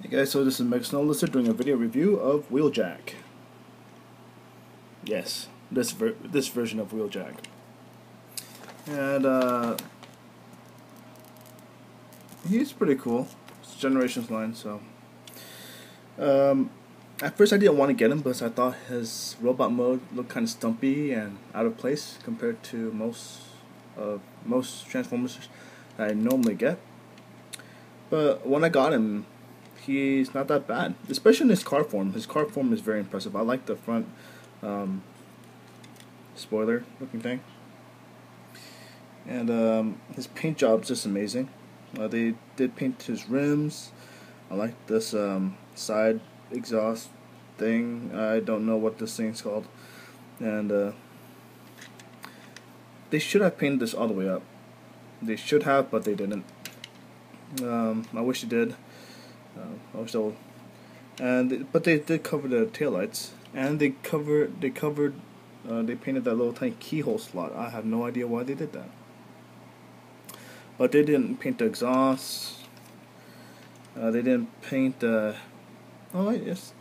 Hey guys, so this is MSL doing a video review of Wheeljack. Yes, this version of Wheeljack. And he's pretty cool. It's Generations line, so at first I didn't want to get him because I thought his robot mode looked kind of stumpy and out of place compared to most Transformers that I normally get. But when I got him, he's not that bad, especially in his car form. His car form is very impressive. I like the front spoiler looking thing, and his paint job's just amazing. They did paint his rims. I like this side exhaust thing. I don't know what this thing's called, and they should have painted this all the way up. They should have, but they didn't. I wish they did. I wish they would. But they did cover the taillights, and they painted that little tiny keyhole slot. I have no idea why they did that. But they didn't paint the exhaust. They didn't paint the. Oh yes,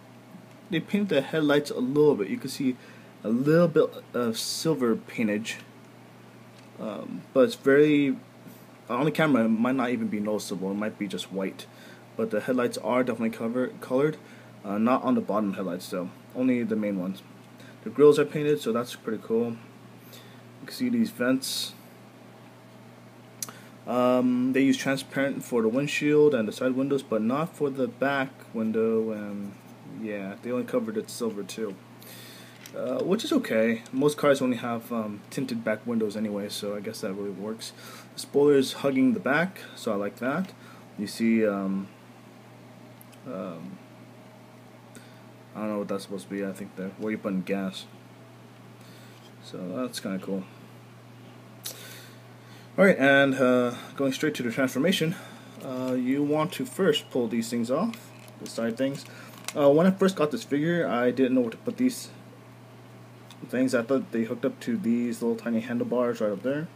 they painted the headlights a little bit. You can see a little bit of silver paintage, but it's very on the camera. It might not even be noticeable. It might be just white. But the headlights are definitely colored, not on the bottom headlights though, only the main ones. The grills are painted, so that's pretty cool. You can see these vents. They use transparent for the windshield and the side windows, but not for the back window, and yeah, they only covered it silver too. Which is okay. Most cars only have tinted back windows anyway, so I guess that really works. The spoiler is hugging the back, so I like that. You see I don't know what that's supposed to be. I think where you put in gas. So that's kind of cool. Alright, and going straight to the transformation, you want to first pull these things off, the side things. When I first got this figure, I didn't know where to put these things. I thought they hooked up to these little tiny handlebars right up there.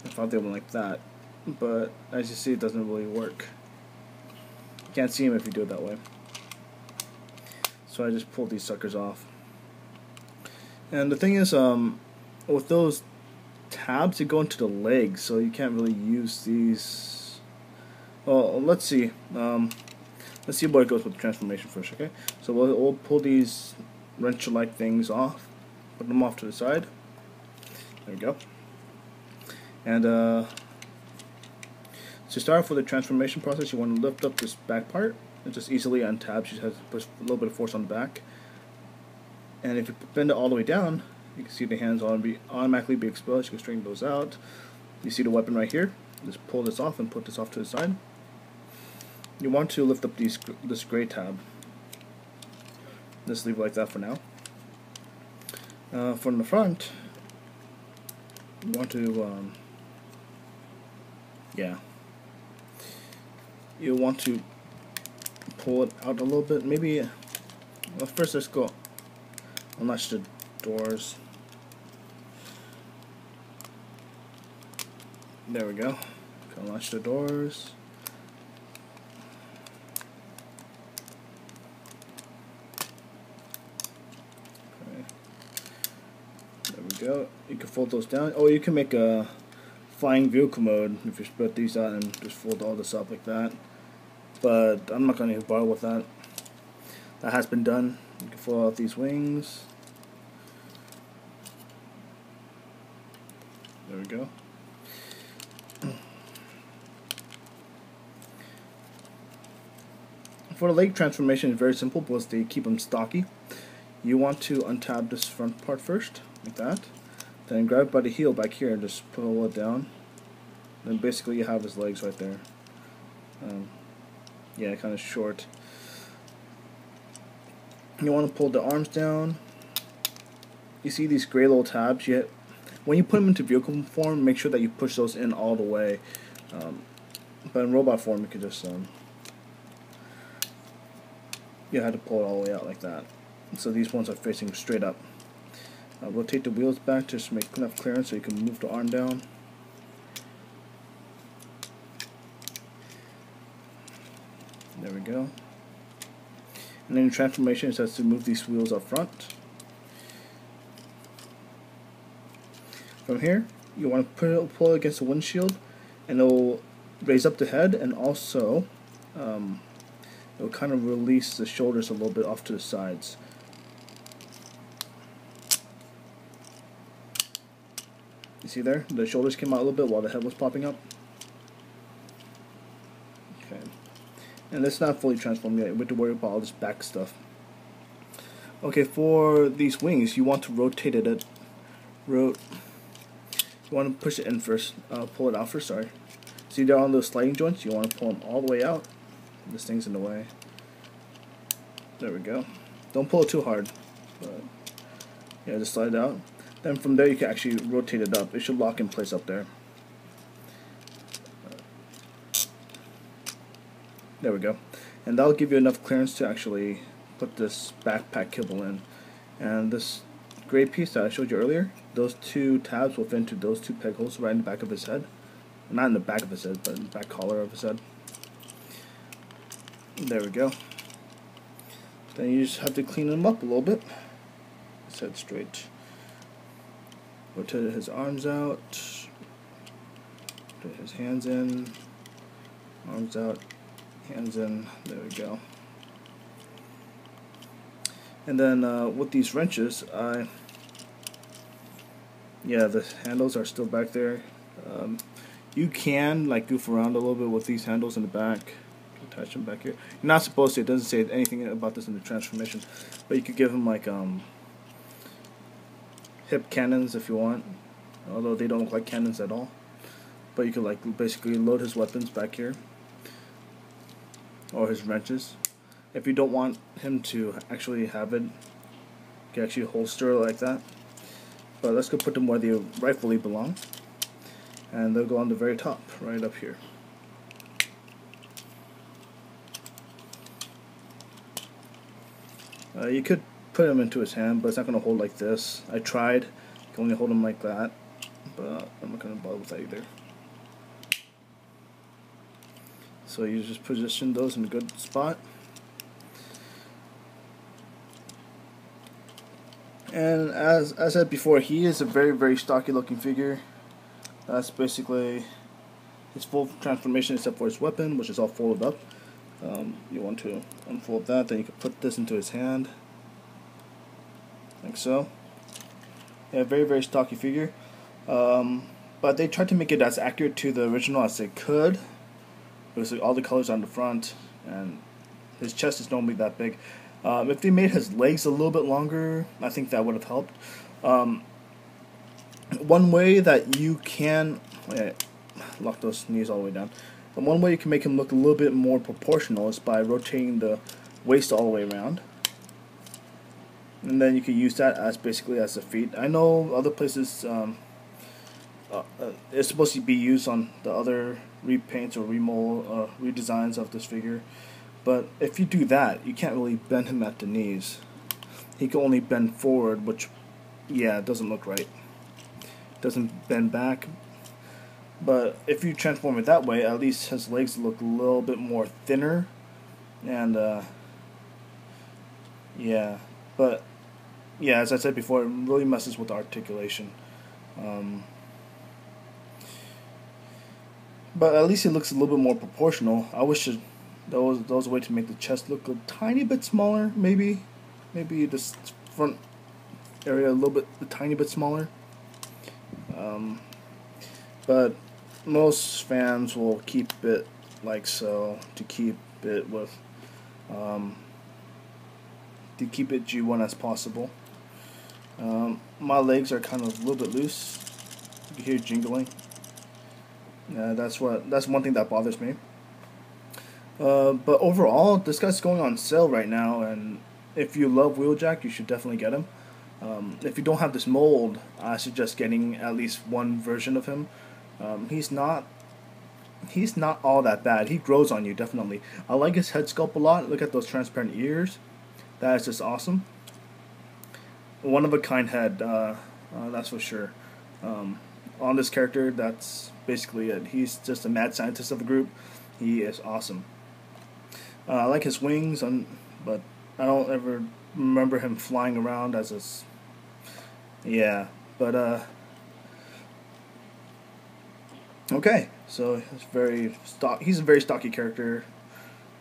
I thought they went like that, but as you see, it doesn't really work. You can't see them if you do it that way. So I just pulled these suckers off. And the thing is, with those tabs, they go into the legs, so you can't really use these. Well, let's see. Let's see where it goes with the transformation first, okay? So we'll pull these wrench-like things off, put them off to the side. There we go. And to start off with the transformation process, you want to lift up this back part. It just easily untabs. You just have to push a little bit of force on the back. And if you bend it all the way down, you can see the hands automatically be exposed. You can straighten those out. You see the weapon right here. Just pull this off and put this off to the side. You want to lift up this gray tab. Just leave it like that for now. From the front, you want to, you want to pull it out a little bit. Maybe, well, first let's go unlatch the doors. There we go. Unlatch the doors. Okay. There we go. You can fold those down. Oh, you can make a flying vehicle mode if you spread these out and just fold all this up like that. But I'm not going to bother with that. That has been done. You can fold out these wings. There we go. For the leg transformation, it's very simple because they keep them stocky. You want to untab this front part first, like that. Then grab it by the heel back here and just pull it down. Then basically you have his legs right there. Yeah, kind of short. You want to pull the arms down. You see these gray little tabs? When you put them into vehicle form, make sure that you push those in all the way. But in robot form, you can just you have to pull it all the way out like that. So these ones are facing straight up. Rotate the wheels back just to make enough clearance so you can move the arm down. There we go. And then in transformation, it says to move these wheels up front. From here, you want to pull it against the windshield, and it will raise up the head, and also it will kind of release the shoulders a little bit off to the sides. You see there? The shoulders came out a little bit while the head was popping up. Okay. And it's not fully transformed yet. We have to worry about all this back stuff. Okay, for these wings, you want to rotate it. You want to push it in first. Pull it out first, sorry. See there on those sliding joints? You want to pull them all the way out. This thing's in the way. There we go. Don't pull it too hard. But yeah, just slide it out. Then from there you can actually rotate it up. It should lock in place up there. There we go. And that'll give you enough clearance to actually put this backpack kibble in. And this gray piece that I showed you earlier, those two tabs will fit into those two peg holes right in the back of his head. Not in the back of his head, but in the back collar of his head. There we go. Then you just have to clean him up a little bit. His head straight. Rotate his arms out. Put his hands in. Arms out. Hands in. There we go. And then with these wrenches, yeah, the handles are still back there. You can like goof around a little bit with these handles in the back. Attach them back here. You're not supposed to. It doesn't say anything about this in the transformation, but you could give them like hip cannons if you want, although they don't look like cannons at all. But you could like basically load his weapons back here, or his wrenches. If you don't want him to actually have it, you can actually holster it like that. But let's go put them where they rightfully belong, and they'll go on the very top, right up here. You could put him into his hand, but it's not going to hold like this. I tried. You can only hold him like that, but I'm not going to bother with that either. So you just position those in a good spot. And as I said before, he is a very, very stocky looking figure. That's basically his full transformation except for his weapon, which is all folded up. You want to unfold that, then you can put this into his hand, like so. Yeah, very, very stocky figure. But they tried to make it as accurate to the original as they could. Basically, all the colors on the front, and his chest is normally that big. If they made his legs a little bit longer, I think that would have helped. One way that you can lock those knees all the way down. And one way you can make him look a little bit more proportional is by rotating the waist all the way around. And then you can use that as basically as the feet. I know other places it's supposed to be used on the other repaints or remold redesigns of this figure. But if you do that, you can't really bend him at the knees. He can only bend forward, which, yeah, it doesn't look right. It doesn't bend back. But if you transform it that way, at least his legs look a little bit more thinner. And, yeah. But, yeah, as I said before, it really messes with the articulation. But at least it looks a little bit more proportional. I wish there was a way to make the chest look a tiny bit smaller, maybe. Maybe this front area a tiny bit smaller. But most fans will keep it like so to keep it with G1 as possible. My legs are kind of a little bit loose. You can hear jingling. That's one thing that bothers me. But overall, this guy's going on sale right now, and if you love Wheeljack, you should definitely get him. If you don't have this mold, I suggest getting at least one version of him. He's not all that bad. He grows on you, definitely. I like his head sculpt a lot. Look at those transparent ears. That is just awesome. One of a kind head, that's for sure. On this character, that's basically it. He's just a mad scientist of the group. He is awesome. I like his wings, but I don't ever remember him flying around as a... Yeah, but okay. So he's a very stocky character.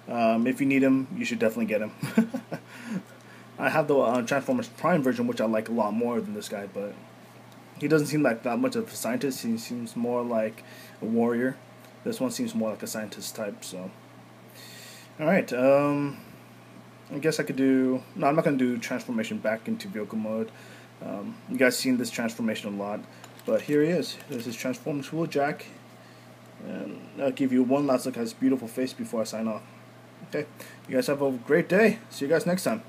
If you need him, you should definitely get him. I have the Transformers Prime version, which I like a lot more than this guy, but he doesn't seem like that much of a scientist. He seems more like a warrior. This one seems more like a scientist type. So, all right. I guess I could do... No, I'm not going to do transformation back into vehicle mode. You guys seen this transformation a lot. But here he is. This is Transformers Wheeljack. And I'll give you one last look at his beautiful face before I sign off. Okay. You guys have a great day. See you guys next time.